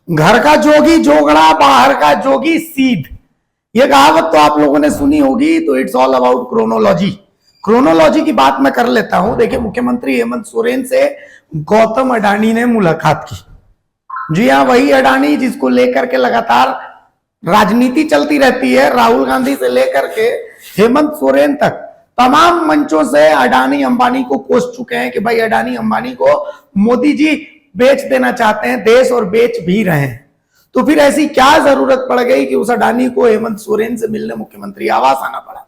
घर का जोगी जोगड़ा, बाहर का जोगी सीध। ये कहावत तो आप लोगों ने सुनी होगी। तो it's all about chronology. Chronology की बात मैं कर लेता हूं। देखिए, मुख्यमंत्री हेमंत सोरेन से गौतम अडानी ने मुलाकात की। जी हाँ, वही अडानी जिसको लेकर के लगातार राजनीति चलती रहती है। राहुल गांधी से लेकर के हेमंत सोरेन तक तमाम मंचों से अडानी अंबानी को कोस चुके हैं कि भाई अडानी अंबानी को मोदी जी बेच देना चाहते हैं देश, और बेच भी रहे हैं। तो फिर ऐसी क्या जरूरत पड़ गई कि उस अडानी को हेमंत सोरेन से मिलने मुख्यमंत्री आवास आना पड़ा?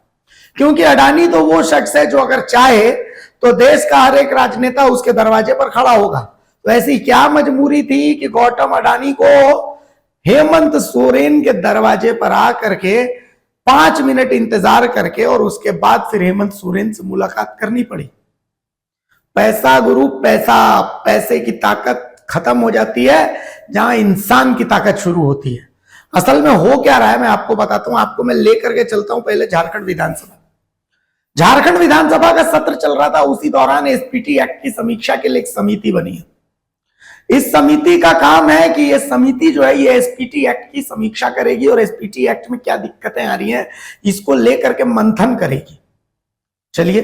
क्योंकि अडानी तो वो शख्स है जो अगर चाहे तो देश का हर एक राजनेता उसके दरवाजे पर खड़ा होगा। तो ऐसी क्या मजबूरी थी कि गौतम अडानी को हेमंत सोरेन के दरवाजे पर आकर के 5 मिनट इंतजार करके और उसके बाद फिर हेमंत सोरेन से मुलाकात करनी पड़ी? पैसा गुरु पैसा, पैसे की ताकत खत्म हो जाती है जहां इंसान की ताकत शुरू होती है। असल में हो क्या रहा है मैं आपको बताता हूं। आपको मैं लेकर के चलता हूं पहले झारखंड विधानसभा। झारखंड विधानसभा का सत्र चल रहा था। उसी दौरान एसपीटी एक्ट की समीक्षा के लिए एक समिति बनी है। इस समिति का काम है कि ये समिति जो है ये एसपीटी एक्ट की समीक्षा करेगी और एसपीटी एक्ट में क्या दिक्कतें आ रही हैं इसको लेकर के मंथन करेगी। चलिए,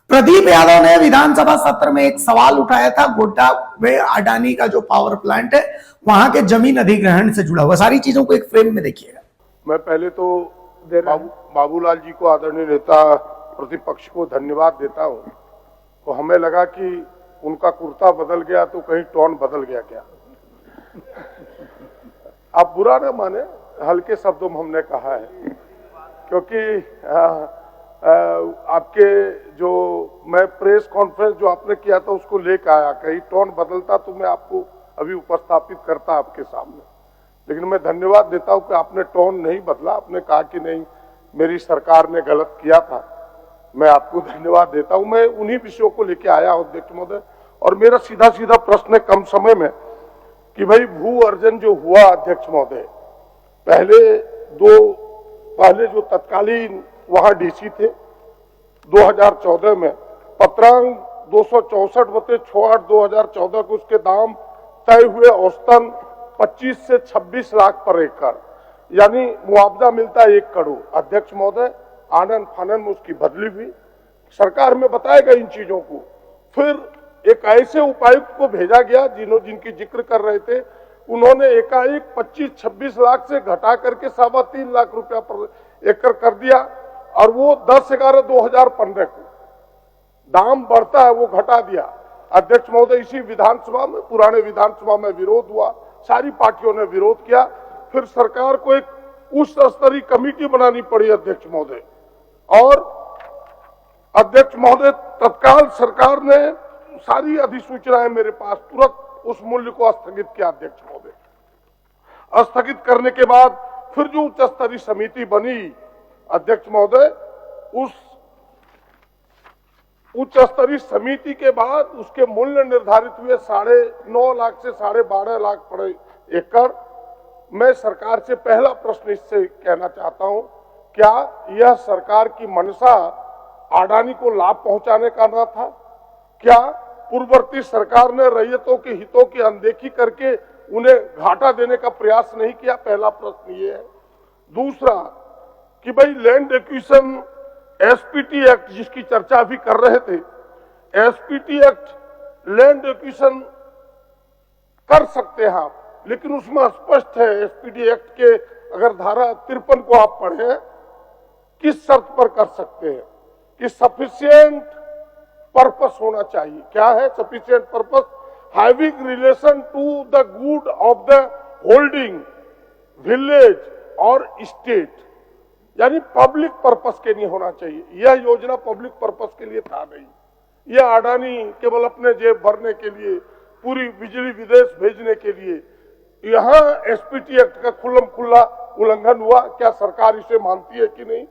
प्रदीप यादव ने विधानसभा सत्र में एक सवाल उठाया था गोड्डा में अडानी का जो पावर प्लांट है वहां के जमीन अधिग्रहण से जुड़ा हुआ। सारी चीजों को एक फ्रेम में देखिएगा। मैं पहले तो बाबूलाल जी को, आदरणीय नेता प्रतिपक्ष को धन्यवाद देता हूं। तो हमें लगा कि उनका कुर्ता बदल गया तो कहीं टोन बदल गया क्या। आप बुरा न माने, हल्के शब्दों में हमने कहा है, क्योंकि आपके जो मैं प्रेस कॉन्फ्रेंस जो आपने किया था उसको लेकर आया, कहीं टोन बदलता तो मैं आपको अभी उपस्थापित करता आपके सामने। लेकिन मैं धन्यवाद देता हूं कि आपने टोन नहीं बदला। आपने कहा कि नहीं मेरी सरकार ने गलत किया था। मैं आपको धन्यवाद देता हूं। मैं उन्हीं विषयों को लेकर आया हूं अध्यक्ष महोदय। और मेरा सीधा सीधा प्रश्न है कम समय में कि भाई भू अर्जन जो हुआ अध्यक्ष महोदय, पहले जो तत्कालीन वहां डीसी थे 2014 में पत्रांक 264/6/2014 को उसके दाम तय हुए औसतन 25 से 26 लाख पर एकड़, यानी मुआवजा मिलता है 1 करोड़। अध्यक्ष महोदय, आनन फानन में उसकी बदली हुई। सरकार में बताएगा इन चीजों को। फिर एक ऐसे उपायुक्त को भेजा गया जिनकी जिक्र कर रहे थे, उन्होंने एकाएक 25-26 लाख से घटा करके 3.25 लाख रुपया पर एकड़ कर दिया। और वो 10/11/2015 को दाम बढ़ता है वो घटा दिया। अध्यक्ष महोदय, इसी विधानसभा में, पुराने विधानसभा में विरोध हुआ, सारी पार्टियों ने विरोध किया। फिर सरकार को एक उच्च स्तरीय कमेटी बनानी पड़ी अध्यक्ष महोदय। और अध्यक्ष महोदय, तत्काल सरकार ने सारी अधिसूचनाएं मेरे पास, तुरंत उस मूल्य को स्थगित किया अध्यक्ष महोदय। स्थगित करने के बाद फिर जो उच्च स्तरीय समिति बनी अध्यक्ष महोदय, उस उच्च स्तरीय समिति के बाद उसके मूल्य निर्धारित हुए 9.5 लाख से 12.5 लाख पर एकड़। मैं सरकार से पहला प्रश्न इससे कहना चाहता हूं, क्या यह सरकार की मंशा अडानी को लाभ पहुंचाने का न था? क्या पूर्ववर्ती सरकार ने रैयतों के हितों की अनदेखी करके उन्हें घाटा देने का प्रयास नहीं किया? पहला प्रश्न ये है। दूसरा कि भाई लैंड एक्विजिशन एसपीटी एक्ट जिसकी चर्चा भी कर रहे थे, एसपीटी एक्ट लैंड एक्विजिशन कर सकते हैं आप, लेकिन उसमें स्पष्ट है एसपीटी एक्ट के, अगर धारा 53 को आप पढ़ें, किस शर्त पर कर सकते हैं कि सफिशिएंट पर्पस होना चाहिए। क्या है sufficient purpose? Having relation to the good of the holding village और स्टेट, यानी पब्लिक पर्पस के लिए होना चाहिए। यह योजना पब्लिक पर्पस के लिए था नहीं। यह अडानी केवल अपने जेब भरने के लिए, पूरी बिजली विदेश भेजने के लिए, यहां एसपीटी एक्ट का खुल्लम खुल्ला उल्लंघन हुआ। क्या सरकार इसे मानती है कि नहीं?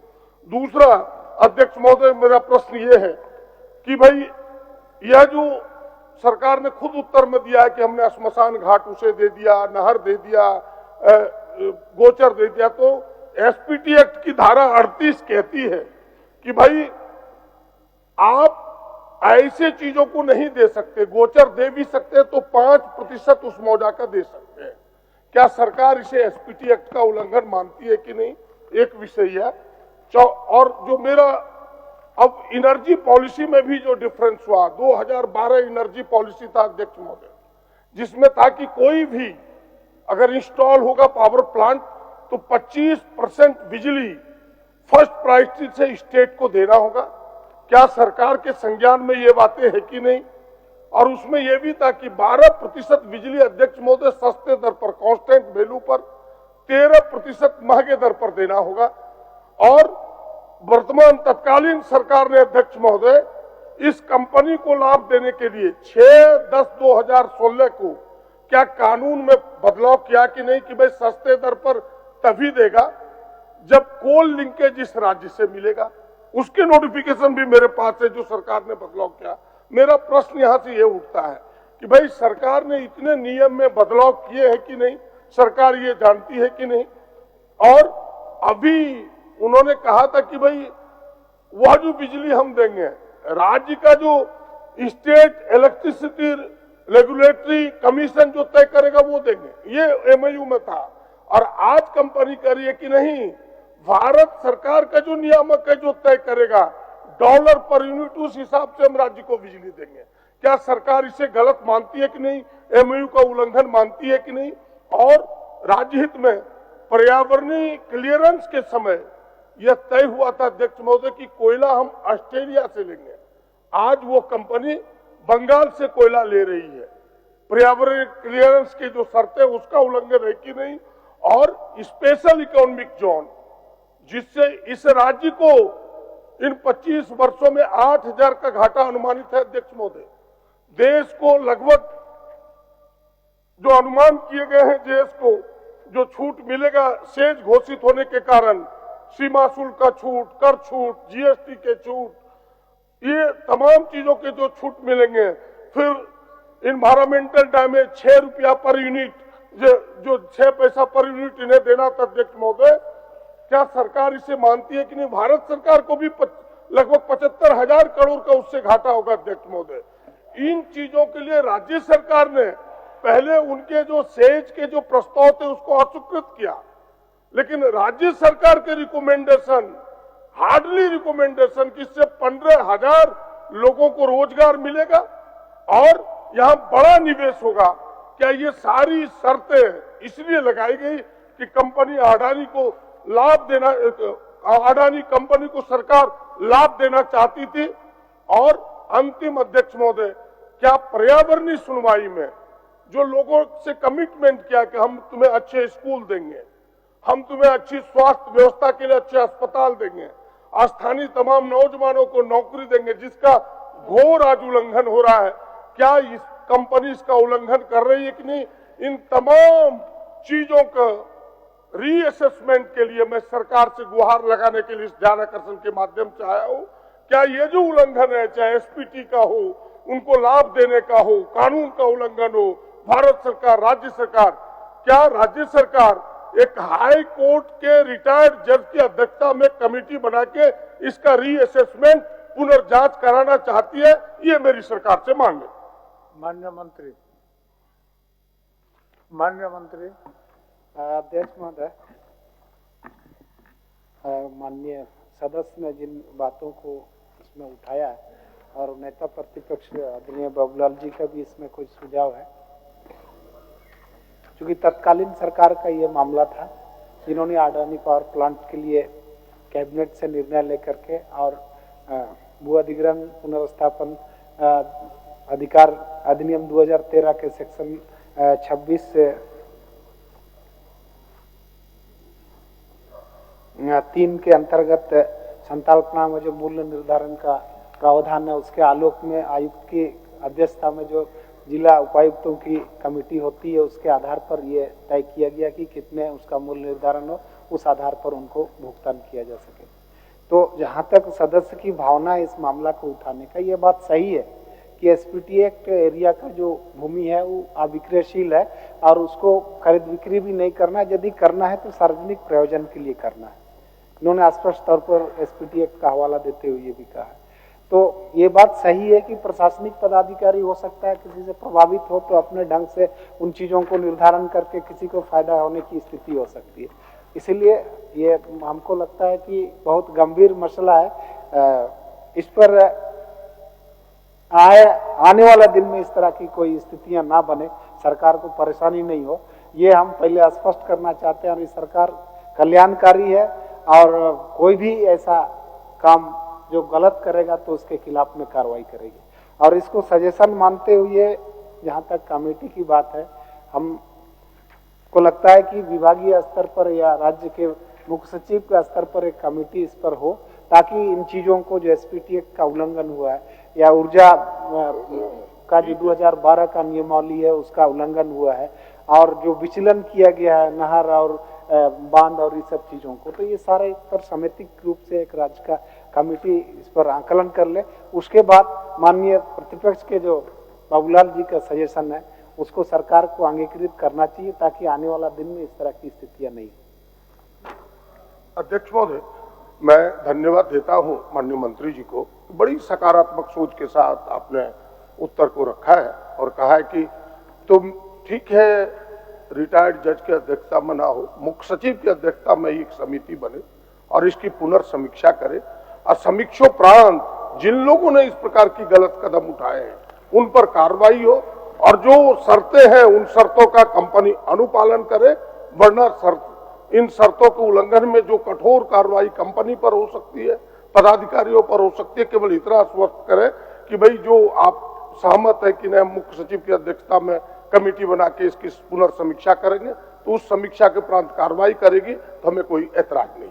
दूसरा अध्यक्ष महोदय, मेरा प्रश्न यह है कि भाई यह जो सरकार ने खुद उत्तर में दिया है कि हमने श्मशान घाट उसे दे दिया, नहर दे दिया, गोचर दे दिया, तो एसपीटी एक्ट की धारा 38 कहती है कि भाई आप ऐसे चीजों को नहीं दे सकते। गोचर दे भी सकते हैं तो 5% उस मौजा का दे सकते हैं। क्या सरकार इसे एसपीटी एक्ट का उल्लंघन मानती है कि नहीं, एक विषय है। और जो मेरा अब एनर्जी पॉलिसी में भी जो डिफरेंस हुआ, 2012 एनर्जी पॉलिसी था अध्यक्ष महोदय, जिसमें था कि कोई भी अगर इंस्टॉल होगा पावर प्लांट तो 25% बिजली फर्स्ट प्रायोरिटी से स्टेट को देना होगा। क्या सरकार के संज्ञान में ये बातें है कि नहीं? और उसमें यह भी था कि 12% बिजली अध्यक्ष महोदय सस्ते दर पर, कांस्टेंट वैल्यू पर, 13% महंगे दर पर देना होगा। और वर्तमान तत्कालीन सरकार ने अध्यक्ष महोदय इस कंपनी को लाभ देने के लिए 6/10/2016 को क्या कानून में बदलाव किया कि नहीं कि भाई सस्ते दर पर तभी देगा जब कोल लिंकेज इस राज्य से मिलेगा। उसके नोटिफिकेशन भी मेरे पास है जो सरकार ने बदलाव किया। मेरा प्रश्न यहां से यह उठता है कि भाई सरकार ने इतने नियम में बदलाव किए हैं कि नहीं, सरकार ये जानती है कि नहीं? और अभी उन्होंने कहा था कि भाई वह जो बिजली हम देंगे, राज्य का जो स्टेट इलेक्ट्रिसिटी रेगुलेटरी कमीशन जो तय करेगा वो देंगे, ये एमओयू में था। और आज कंपनी कह रही है कि नहीं, भारत सरकार का जो नियामक है जो तय करेगा डॉलर पर यूनिट, उस हिसाब से हम राज्य को बिजली देंगे। क्या सरकार इसे गलत मानती है कि नहीं, एमओयू का उल्लंघन मानती है कि नहीं? और राज्य हित में पर्यावरणीय क्लियरेंस के समय यह तय हुआ था अध्यक्ष महोदय कि कोयला हम ऑस्ट्रेलिया से लेंगे, आज वो कंपनी बंगाल से कोयला ले रही है। पर्यावरण क्लियरेंस की जो शर्तें उसका उल्लंघन है कि नहीं? और स्पेशल इकोनॉमिक जोन जिससे इस राज्य को इन 25 वर्षों में 8,000 का घाटा अनुमानित है अध्यक्ष महोदय। देश को लगभग जो अनुमान किए गए हैं, देश को जो छूट मिलेगा सेज घोषित होने के कारण, सीमा शुल्क का छूट, कर छूट, जीएसटी के छूट, ये तमाम चीजों के जो छूट मिलेंगे, फिर इन्वायरमेंटल डैमेज 6 रुपया पर यूनिट, जो 6 पैसा पर यूनिट इन्हें देना था अध्यक्ष महोदय, क्या सरकार इसे मानती है कि नहीं? भारत सरकार को भी लगभग 75,000 करोड़ का उससे घाटा होगा अध्यक्ष महोदय। इन चीजों के लिए राज्य सरकार ने पहले उनके जो सेज के जो प्रस्ताव थे उसको अस्वीकृत किया, लेकिन राज्य सरकार के रिकमेंडेशन, हार्डली रिकमेंडेशन, किससे 15,000 लोगों को रोजगार मिलेगा और यहां बड़ा निवेश होगा। क्या ये सारी शर्तें इसलिए लगाई गई कि कंपनी अडानी को लाभ देना, अडानी कंपनी को सरकार लाभ देना चाहती थी? और अंतिम अध्यक्ष महोदय, क्या पर्यावरणीय सुनवाई में जो लोगों से कमिटमेंट किया कि हम तुम्हें अच्छे स्कूल देंगे, हम तुम्हें अच्छी स्वास्थ्य व्यवस्था के लिए अच्छे अस्पताल देंगे, स्थानीय तमाम नौजवानों को नौकरी देंगे, जिसका घोर आज उल्लंघन हो रहा है, क्या इस कंपनी इसका उल्लंघन कर रही है कि नहीं? इन तमाम चीजों का रीअसेसमेंट के लिए मैं सरकार से गुहार लगाने के लिए इस ध्यान आकर्षण के माध्यम से आया हूं। क्या ये जो उल्लंघन है, चाहे एसपीटी का हो, उनको लाभ देने का हो, कानून का उल्लंघन हो, भारत सरकार, राज्य सरकार, क्या राज्य सरकार एक हाई कोर्ट के रिटायर्ड जज की अध्यक्षता में कमेटी बना के इसका रीअसेसमेंट, पुनर्जांच कराना चाहती है? ये मेरी सरकार से मांग है। माननीय मंत्री, अध्यक्ष महोदय, माननीय सदस्य ने जिन बातों को इसमें उठाया है और नेता प्रतिपक्ष आदरणीय बाबूलाल जी का भी इसमें कुछ सुझाव है। क्योंकि तत्कालीन सरकार का ये मामला था, जिन्होंने अडानी पावर प्लांट के लिए कैबिनेट से निर्णय लेकर के और भू अधिग्रहण पुनर्स्थापन अधिकार अधिनियम 2013 के सेक्शन 26 से 3 के अंतर्गत संकल्पना में जो मूल्य निर्धारण का प्रावधान है, उसके आलोक में आयुक्त की अध्यक्षता में जो जिला उपायुक्तों की कमेटी होती है, उसके आधार पर यह तय किया गया कि कितने उसका मूल्य निर्धारण हो, उस आधार पर उनको भुगतान किया जा सके। तो जहां तक सदस्य की भावना है इस मामला को उठाने का, ये बात सही है कि एसपीटी एक्ट एरिया का जो भूमि है वो अविक्रयशील है और उसको खरीद बिक्री भी नहीं करना है, यदि करना है तो सार्वजनिक प्रयोजन के लिए करना है। इन्होंने स्पष्ट तौर पर एसपीटी एक्ट का हवाला देते हुए ये भी कहा है। तो ये बात सही है कि प्रशासनिक पदाधिकारी हो सकता है किसी से प्रभावित हो तो अपने ढंग से उन चीज़ों को निर्धारण करके किसी को फायदा होने की स्थिति हो सकती है। इसीलिए ये हमको लगता है कि बहुत गंभीर मसला है। इस पर आने वाला दिन में इस तरह की कोई स्थितियां ना बने, सरकार को परेशानी नहीं हो, ये हम पहले स्पष्ट करना चाहते हैं। और ये सरकार कल्याणकारी है और कोई भी ऐसा काम जो गलत करेगा तो उसके खिलाफ में कार्रवाई करेगी। और इसको सजेशन मानते हुए जहाँ तक कमेटी की बात है, हम को लगता है कि विभागीय स्तर पर या राज्य के मुख्य सचिव के स्तर पर एक कमेटी इस पर हो, ताकि इन चीज़ों को जो एसपीटी एक्ट का उल्लंघन हुआ है या ऊर्जा का जो 2012 का नियमावली है उसका उल्लंघन हुआ है और जो विचलन किया गया है नहर और बांध और इस सब चीज़ों को, तो ये सारे पर समितिक रूप से एक राज्य का कमेटी इस पर आकलन कर ले। उसके बाद माननीय प्रतिपक्ष के जो बाबूलाल जी का सजेशन है उसको सरकार को अंगीकृत करना चाहिए, ताकि आने वाला दिन में इस तरह की स्थितियां नहीं। अध्यक्ष महोदय, मैं धन्यवाद देता हूं माननीय मंत्री जी को। बड़ी सकारात्मक सोच के साथ आपने उत्तर को रखा है और कहा है कि तुम ठीक है रिटायर्ड जज की अध्यक्षता में ना हो, मुख्य सचिव की अध्यक्षता में ही एक समिति बने और इसकी पुनर्समीक्षा करे और समीक्षोपरांत जिन लोगों ने इस प्रकार की गलत कदम उठाए हैं उन पर कार्रवाई हो और जो शर्तें हैं उन शर्तों का कंपनी अनुपालन करे, वरना इन शर्तों के उल्लंघन में जो कठोर कार्रवाई कंपनी पर हो सकती है, पदाधिकारियों पर हो सकती है, केवल इतना आश्वस्त करे कि भाई जो आप सहमत है कि नहीं, मुख्य सचिव की अध्यक्षता में कमेटी बना के इसकी पुनर्समीक्षा करेंगे, तो उस समीक्षा के उपरांत कार्रवाई करेगी, तो हमें कोई ऐतराज नहीं।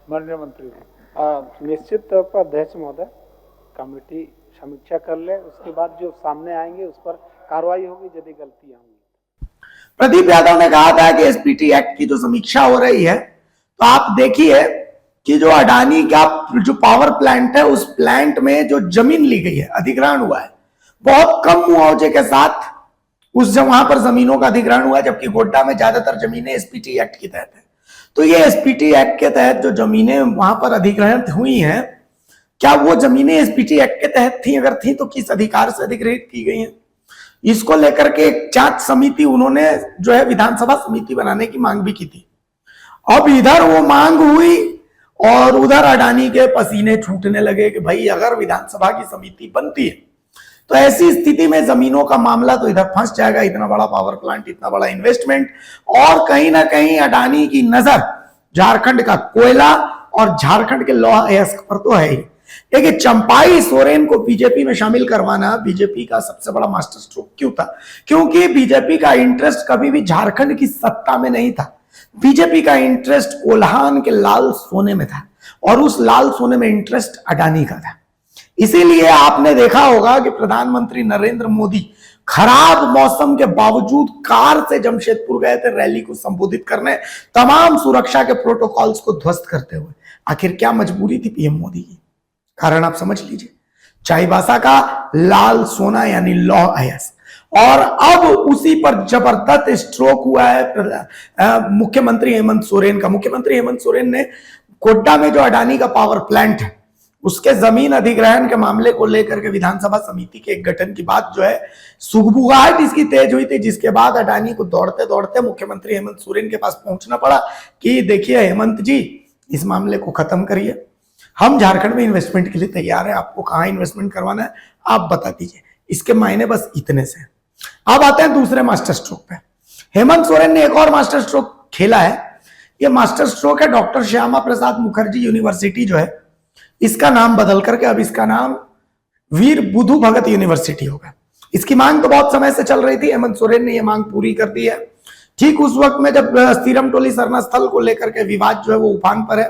माननीय मंत्री जी, निश्चित तौर पर अध्यक्ष महोदय कमेटी समीक्षा कर ले, उसके बाद जो सामने आएंगे उस पर कार्रवाई होगी यदि गलतियां होंगी। प्रदीप यादव ने कहा था कि एसपीटी एक्ट की जो समीक्षा हो रही है, तो आप देखिए कि जो अडानी का जो पावर प्लांट है उस प्लांट में जो जमीन ली गई है, अधिग्रहण हुआ है, बहुत कम मुआवजे के साथ उस वहां पर जमीनों का अधिग्रहण हुआ है, जबकि गोड्डा में ज्यादातर जमीनें एसपीटी एक्ट के तहत है। तो ये एसपीटी एक्ट के तहत जो जमीनें वहां पर अधिग्रहण हुई हैं, क्या वो जमीनें एसपीटी एक्ट के तहत थी? अगर थी तो किस अधिकार से अधिग्रहित की गई हैं? इसको लेकर के एक जांच समिति उन्होंने जो है विधानसभा समिति बनाने की मांग भी की थी। अब इधर वो मांग हुई और उधर अडानी के पसीने छूटने लगे कि भाई अगर विधानसभा की समिति बनती है तो ऐसी स्थिति में जमीनों का मामला तो इधर फंस जाएगा। इतना बड़ा पावर प्लांट, इतना बड़ा इन्वेस्टमेंट, और कहीं ना कहीं अडानी की नजर झारखंड का कोयला और झारखंड के लौह अयस्क पर तो है ही। देखिए, चंपाई सोरेन को बीजेपी में शामिल करवाना बीजेपी का सबसे बड़ा मास्टर स्ट्रोक क्यों था? क्योंकि बीजेपी का इंटरेस्ट कभी भी झारखंड की सत्ता में नहीं था। बीजेपी का इंटरेस्ट कोल्हान के लाल सोने में था और उस लाल सोने में इंटरेस्ट अडानी का था। इसीलिए आपने देखा होगा कि प्रधानमंत्री नरेंद्र मोदी खराब मौसम के बावजूद कार से जमशेदपुर गए थे रैली को संबोधित करने, तमाम सुरक्षा के प्रोटोकॉल्स को ध्वस्त करते हुए। आखिर क्या मजबूरी थी पीएम मोदी की? कारण आप समझ लीजिए, चाईबासा का लाल सोना यानी लौह अयस्क। और अब उसी पर जबरदस्त स्ट्रोक हुआ है मुख्यमंत्री हेमंत सोरेन का। मुख्यमंत्री हेमंत सोरेन ने गोड्डा में जो अडानी का पावर प्लांट है उसके जमीन अधिग्रहण के मामले को लेकर के विधानसभा समिति के एक गठन की बात जो है, सुगबुगाहट इसकी तेज हुई थी, जिसके बाद अडानी को दौड़ते दौड़ते मुख्यमंत्री हेमंत सोरेन के पास पहुंचना पड़ा कि देखिए हेमंत जी, इस मामले को खत्म करिए, हम झारखंड में इन्वेस्टमेंट के लिए तैयार हैं, आपको कहां इन्वेस्टमेंट करवाना है आप बता दीजिए। इसके मायने बस इतने से। अब आते हैं दूसरे मास्टर स्ट्रोक पे। हेमंत सोरेन ने एक और मास्टर स्ट्रोक खेला है। यह मास्टर स्ट्रोक है डॉक्टर श्यामा प्रसाद मुखर्जी यूनिवर्सिटी जो है, इसका नाम बदल करके अब इसका नाम वीर बुधु भगत यूनिवर्सिटी होगा। इसकी मांग तो बहुत समय से चल रही थी, हेमंत सोरेन ने यह मांग पूरी कर दी है। ठीक उस वक्त में जब सीरम टोली सरना स्थल को लेकर के विवाद जो है वो उफान पर है,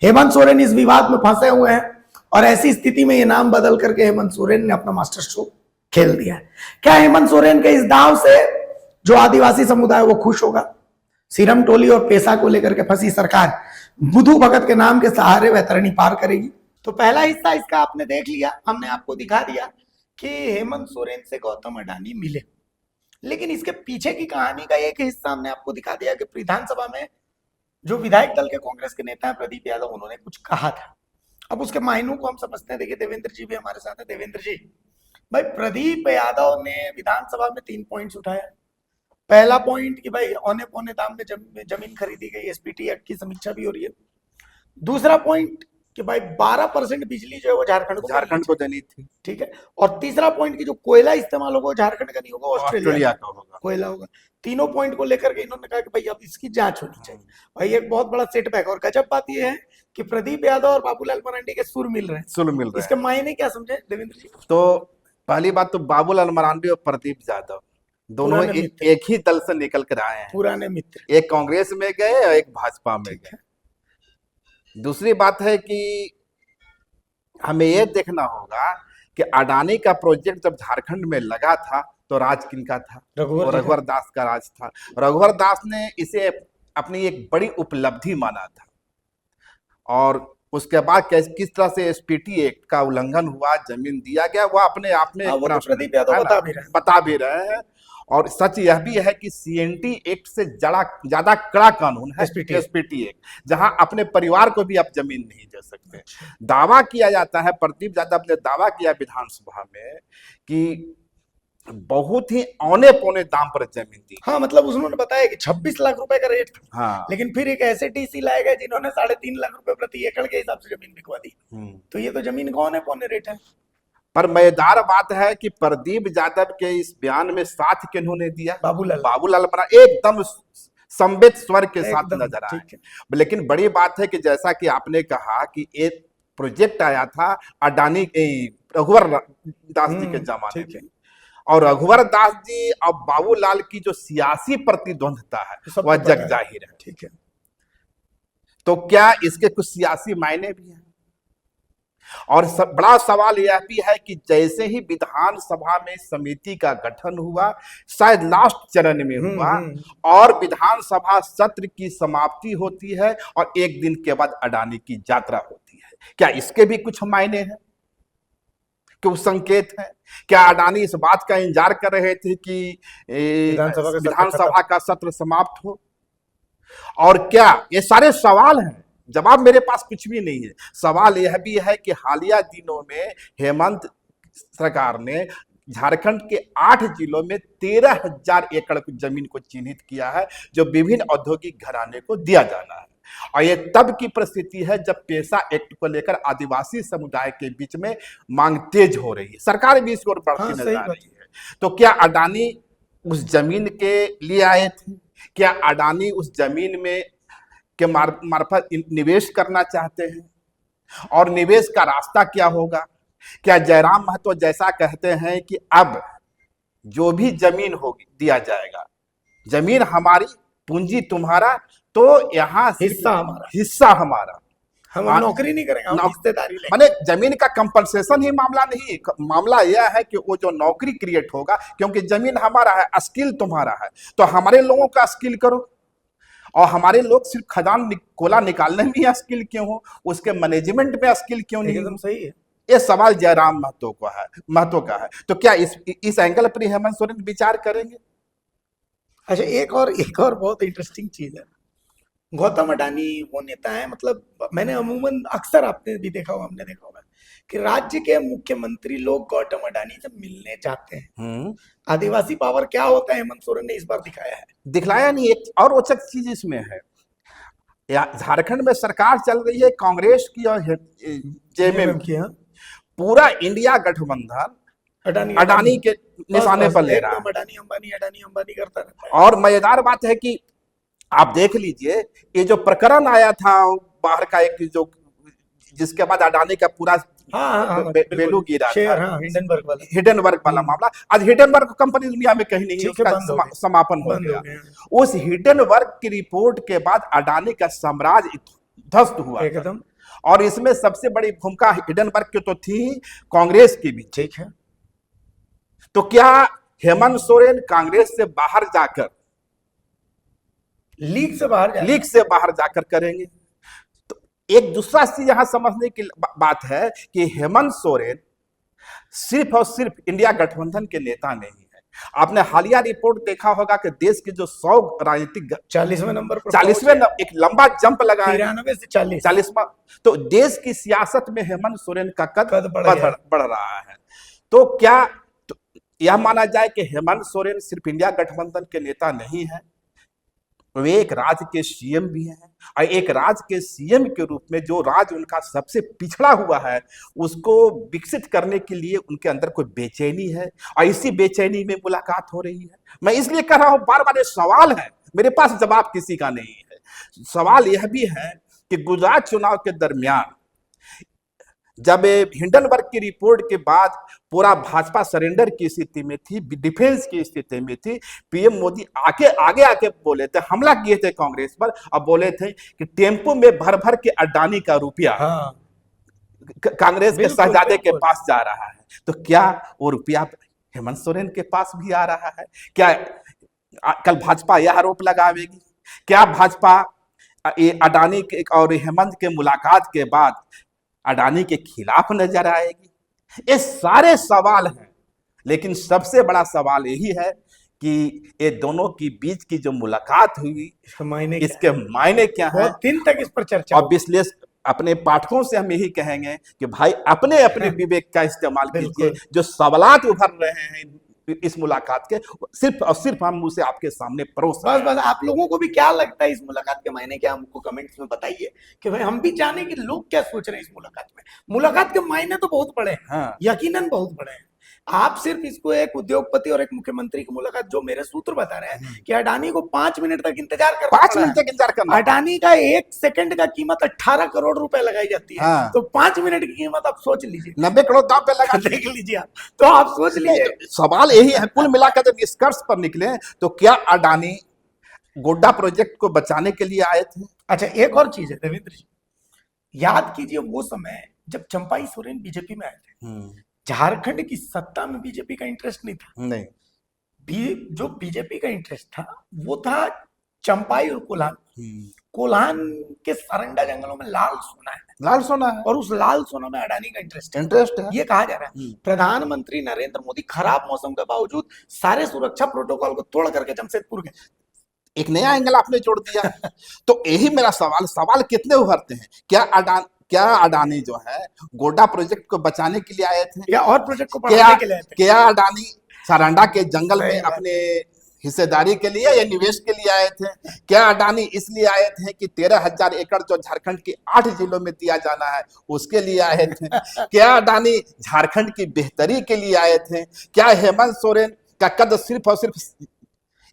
हेमंत सोरेन इस विवाद में फंसे हुए हैं और ऐसी स्थिति में यह नाम बदल करके हेमंत सोरेन ने अपना मास्टर स्ट्रोक खेल दिया है। क्या हेमंत सोरेन के इस दांव से जो आदिवासी समुदाय वो खुश होगा? सीरम टोली और पेशा को लेकर के फंसी सरकार बुधु भगत के नाम के सहारे वैतरणी पार करेगी। तो पहला हिस्सा इसका आपने देख लिया, हमने आपको दिखा दिया कि हेमंत सोरेन से गौतम अडानी मिले, लेकिन इसके पीछे की कहानी का एक हिस्सा हमने आपको दिखा दिया कि विधानसभा में जो विधायक दल के कांग्रेस के नेता हैं प्रदीप यादव, उन्होंने कुछ कहा था अब उसके मायनों को हम समझते हैं। देखिए देवेंद्र जी भी हमारे साथ है। देवेंद्र जी, भाई प्रदीप यादव ने विधानसभा में 3 पॉइंट्स उठाया। पहला पॉइंट कि भाई औने पौने दाम में जमीन खरीदी गई, एसपीटी एक्ट की समीक्षा भी हो रही है। दूसरा पॉइंट कि भाई 12% बिजली जो है वो झारखंड को देनी थी। ठीक है। और तीसरा पॉइंट कि जो कोयला इस्तेमाल होगा वो झारखंड का नहीं होगा, ऑस्ट्रेलिया का होगा, कोयला होगा। तीनों पॉइंट को लेकर के इन्होंने कहा कि भाई अब इसकी जांच होनी चाहिए। भाई एक बहुत बड़ा सेटबैक। और गजब बात यह है कि प्रदीप यादव और बाबूलाल मरांडी के सुर मिल रहे हैं। इसके मायने क्या समझे देवेंद्र जी? तो पहली बात तो बाबूलाल मरांडी और प्रदीप यादव दोनों एक ही दल से निकल कर आए हैं, पुराने मित्र। एक कांग्रेस में गए और एक भाजपा में गए। दूसरी बात है कि हमें यह देखना होगा कि अडानी का प्रोजेक्ट जब झारखंड में लगा था तो राज किनका था? रघुवर दास का राज था। रघुवर दास ने इसे अपनी एक बड़ी उपलब्धि माना था। और उसके बाद किस तरह से एसपीटी एक्ट का उल्लंघन हुआ, जमीन दिया गया, वह अपने आप में प्रदीप यादव बता भी रहे हैं। और सच यह भी है कि सीएनटी एक्ट से ज्यादा कड़ा कानून है एसपीटी एक्ट, जहां अपने परिवार को भी आप जमीन नहीं दे सकते। दावा किया जाता है, प्रदीप यादव ने दावा किया विधानसभा में कि बहुत ही औने पौने दाम पर जमीन दी। हाँ, मतलब उन्होंने बताया कि 26 लाख रुपए का रेट था। हाँ। लेकिन फिर एक ऐसे डीसी लाए गए जिन्होंने 3.5 लाख रुपए प्रति एकड़ के हिसाब से जमीन बिकवा दी। तो ये तो जमीन का औने पौने रेट है। पर मजेदार बात है कि प्रदीप यादव के इस बयान में साथ किन्होंने दिया? बाबूलाल मरांडी एकदम संबित स्वर के साथ नजर आए। लेकिन बड़ी बात है कि जैसा कि आपने कहा कि एक प्रोजेक्ट आया था अडानी रघुवर दास जी के जमाने में, और रघुवर दास जी और बाबूलाल की जो सियासी प्रतिद्वंदता है वह जग जाहिर है। ठीक है। तो क्या इसके कुछ सियासी मायने भी हैं? और बड़ा सवाल यह भी है कि जैसे ही विधानसभा में समिति का गठन हुआ, शायद लास्ट चरण में हुआ, और विधानसभा सत्र की समाप्ति होती है और एक दिन के बाद अडानी की यात्रा होती है, क्या इसके भी कुछ मायने हैं? क्यों संकेत है? क्या अडानी इस बात का इंतजार कर रहे थे कि विधानसभा का सत्र समाप्त हो? और क्या ये सारे सवाल हैं, जवाब मेरे पास कुछ भी नहीं है। सवाल यह भी है कि हालिया दिनों में हेमंत सरकार ने झारखंड के 8 जिलों में 13,000 एकड़ जमीन को चिन्हित किया है, जो विभिन्न औद्योगिक घराने को दिया जाना है। और ये तब की परिस्थिति है जब पेशा एक्ट को लेकर आदिवासी समुदाय के बीच में मांग तेज हो रही है। सरकार भी इसकी ओर बढ़ती नजर आ रही है। तो क्या अडानी उस जमीन के लिए आए थे? क्या अडानी उस जमीन में के मार्फत निवेश करना चाहते हैं? और निवेश का रास्ता क्या होगा? क्या जयराम महतो जैसा कहते हैं कि अब जो भी जमीन होगी दिया जाएगा, जमीन हमारी, पूंजी तुम्हारा, तो यहाँ हिस्सा हमारा, हम नौकरी नहीं करेंगे, हम हिस्सेदारी लेंगे। माने जमीन का कंपनसेशन ही मामला नहीं, मामला यह है कि वो जो नौकरी क्रिएट होगा, क्योंकि जमीन हमारा है, स्किल तुम्हारा है, तो हमारे लोगों का स्किल करो। और हमारे लोग सिर्फ खदान कोला निकालने में ही स्किल क्यों हो, उसके मैनेजमेंट में स्किल क्यों नहीं? एकदम सही है। ये सवाल जयराम महतो का है। तो क्या इस एंगल पर हेमंत सोरेन विचार करेंगे? अच्छा, एक और बहुत इंटरेस्टिंग चीज है। गौतम अडानी वो नेता है, मतलब मैंने अमूमन अक्सर आपने भी देखा होगा, हमने देखा होगा कि राज्य के मुख्यमंत्री लोग गौतम अडानी से मिलने जाते हैं। आदिवासी पावर क्या होता है हेमंत सोरेन ने इस बार दिखाया नहीं। एक और रोचक चीज इसमें है, झारखंड में सरकार चल रही है कांग्रेस की और जेएमएम की। पूरा इंडिया गठबंधन अडानी के निशाने पर ले रहा है। अडानी अंबानी करता रहता है। और मजेदार बात है कि आप देख लीजिए, ये जो प्रकरण आया था बाहर का, एक जो जिसके बाद अडानी का पूरा वैल्यू गिरा था, हिडनबर्ग वाला मामला। आज हिडनबर्ग कंपनी दुनिया में कहीं नहीं है, उसका समापन हो गया। उस हिडनबर्ग की रिपोर्ट के बाद अडानी का साम्राज्य ध्वस्त हुआ एकदम। और इसमें सबसे बड़ी भूमिका हिडनबर्ग की तो थी कांग्रेस की भी। ठीक है। तो क्या हेमंत सोरेन कांग्रेस से बाहर जाकर, लीग से बाहर जाकर करेंगे? तो एक दूसरा चीज यहां समझने की बात है कि हेमंत सोरेन सिर्फ और सिर्फ इंडिया गठबंधन के नेता नहीं है, आपने हालिया रिपोर्ट देखा होगा कि देश के जो 100 राजनीतिक 40वें नंबर पर 40वें एक लंबा जंप लगा है, 93 से 40। 40वां। तो देश की सियासत में हेमंत सोरेन का कद बढ़ रहा है। तो क्या तो यह माना जाए कि हेमंत सोरेन सिर्फ इंडिया गठबंधन के नेता नहीं है, वे एक राज्य के सीएम भी हैं, और एक राज्य के सीएम के रूप में जो राज्य उनका सबसे पिछड़ा हुआ है उसको विकसित करने के लिए उनके अंदर कोई बेचैनी है, और इसी बेचैनी में मुलाकात हो रही है। मैं इसलिए कह रहा हूं, बार बार ये सवाल है, मेरे पास जवाब किसी का नहीं है। सवाल यह भी है कि गुजरात चुनाव के दरमियान जब हिंडनबर्ग की रिपोर्ट के बाद पूरा भाजपा सरेंडर की स्थिति में थी, डिफेंस की स्थिति में थी, पीएम मोदी आगे आके बोले थे, हमला किए थे कांग्रेस पर, अब बोले थे कि टेम्पो में भर भर के अडानी का रुपया कांग्रेस के शहजादे के पास जा रहा है। तो क्या वो रुपया हेमंत सोरेन के पास भी आ रहा है? क्या कल भाजपा यह आरोप लगावेगी? क्या भाजपा अडानी और हेमंत के मुलाकात के बाद अडानी के खिलाफ नजर आएगी? ये सारे सवाल हैं, लेकिन सबसे बड़ा सवाल यही है कि ये दोनों की बीच की जो मुलाकात हुई इसके मायने क्या है? बहुत दिन तक इस पर चर्चा। और विश्लेषक अपने पाठकों से हम यही कहेंगे कि भाई अपने अपने विवेक का इस्तेमाल कीजिए। जो सवालात उभर रहे हैं इस मुलाकात के, सिर्फ और सिर्फ हम उसे आपके सामने परोस रहे हैं। बस आप लोगों को भी क्या लगता है इस मुलाकात के मायने क्या, हमको कमेंट्स में बताइए कि भाई हम भी जाने कि लोग क्या सोच रहे हैं इस मुलाकात में। मुलाकात के मायने तो बहुत बड़े हैं, हाँ। यकीनन बहुत बड़े हैं। आप सिर्फ इसको एक उद्योगपति और एक मुख्यमंत्री की मुलाकात, जो मेरे सूत्र बता रहे हैं कि अडानी को 5 मिनट तक इंतजार करना, 5 मिनट तक इंतजार करना। अडानी का 1 सेकंड का कीमत 18 करोड़ रुपए लगाई जाती है। हाँ। तो 5 मिनट की कीमत आप सोच लीजिए, 90 करोड़ दाम पे लगा देख लीजिए आप, तो आप सोच लीजिए। सवाल यही है, कुल मिलाकर जब निष्कर्ष पर निकले तो क्या अडानी गोड्डा प्रोजेक्ट को बचाने के लिए आए थे? अच्छा, एक और चीज है देवेंद्र जी, याद कीजिए वो समय जब चंपाई सोरेन बीजेपी में आए थे, झारखंड की सत्ता में बीजेपी का इंटरेस्ट नहीं था। नहीं, जो बीजेपी का इंटरेस्ट था वो था चंपाई और कोल्हान। कोल्हान के सारंडा जंगलों में लाल सोना है, और उस लाल सोना में अडानी का इंटरेस्ट है। ये कहा जा रहा है प्रधानमंत्री नरेंद्र मोदी खराब मौसम के बावजूद सारे सुरक्षा प्रोटोकॉल को तोड़ करके जमशेदपुर गए। एक नया एंगल आपने जोड़ दिया। तो यही मेरा सवाल कितने उभरते हैं? क्या अडानी जो है गोड्डा प्रोजेक्ट को बचाने के लिए आए थे, या और प्रोजेक्ट को बढ़ाने के लिए आए थे? क्या अडानी सारंडा के जंगल में अपने हिस्सेदारी के लिए या निवेश के लिए आए थे? क्या अडानी इसलिए आए थे कि 13,000 एकड़ जो झारखंड के 8 जिलों में दिया जाना है उसके लिए आए थे? क्या अडानी झारखंड की बेहतरी के लिए आए थे? क्या हेमंत सोरेन का कद सिर्फ और सिर्फ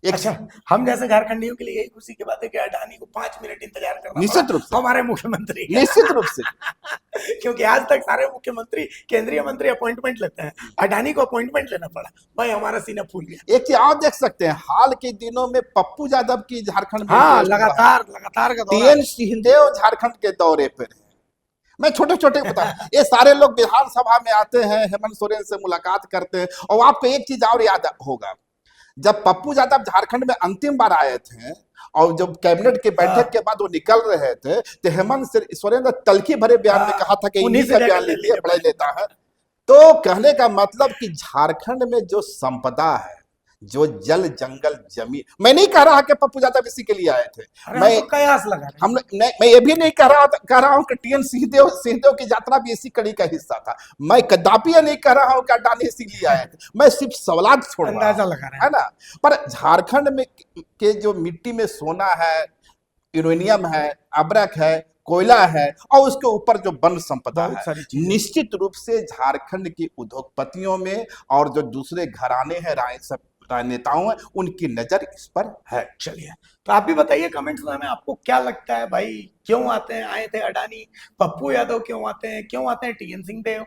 अच्छा, हम जैसे झारखंडियों के लिए यही खुशी की बात है कि अडानी को 5 मिनट इंतजार करना निश्चित रूप से हमारे मुख्यमंत्री, निश्चित रूप से क्योंकि आज तक सारे मुख्यमंत्री केंद्रीय मंत्री अपॉइंटमेंट लेते हैं, अडानी को अपॉइंटमेंट लेना पड़ा। भाई हमारा सीना फूल गया। एक चीज और देख सकते हैं, हाल के दिनों में पप्पू यादव की झारखंड में लगातार का टीएन सिंहदेव झारखंड के दौरे पर है। मैं छोटे बता, ये सारे लोग विधानसभा में आते हैं, हेमंत सोरेन से मुलाकात करते हैं। और आपको एक चीज और याद होगा, जब पप्पू यादव झारखंड में अंतिम बार आए थे और जब कैबिनेट के बैठक के बाद वो निकल रहे थे, तो हेमंत सोरेन ने तलखी भरे बयान में कहा था कि इन्हीं से बयान लेता है। तो कहने का मतलब कि झारखंड में जो संपदा है, जो जल जंगल जमीन, मैं नहीं कह रहा कि पप्पू यादव इसी के लिए आए थे, मैं कयास लगा मैं ये भी नहीं कह रहा हूं कि टीएन सिंहदेव की यात्रा भी इसी कड़ी का हिस्सा था। मैं कदापि ये नहीं कह रहा हूं कि अडानी इसीलिए आए थे, मैं सिर्फ सवाल छोड़ रहा हूं, है ना। पर झारखंड में के जो मिट्टी में सोना है, यूरेनियम है, अब्रक है, कोयला है, और उसके ऊपर जो वन संपदा है, निश्चित रूप से झारखंड की उद्योगपतियों में और जो दूसरे घराने हैं राजनेताओं हैं, उनकी नजर इस पर है। चलिए, तो आप भी बताइए कमेंट्स में हमें, आपको क्या लगता है भाई, क्यों आए थे अडानी? पप्पू यादव क्यों आते हैं टीएन सिंहदेव?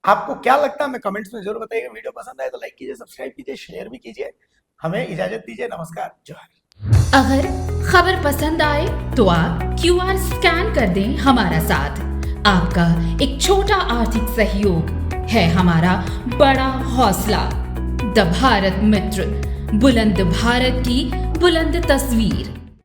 आपको क्या लगता है हमें कमेंट्स में जरूर बताइए। वीडियो पसंद आए तो लाइक कीजिए, सब्सक्राइब कीजिए, शेयर भी कीजिए। हमें इजाजत दीजिए, नमस्कार, जोहार। अगर खबर पसंद आए तो आप QR स्कैन कर दें हमारा साथ। आपका एक छोटा आर्थिक सहयोग है हमारा बड़ा हौसला। द भारत मित्र, बुलंद भारत की बुलंद तस्वीर।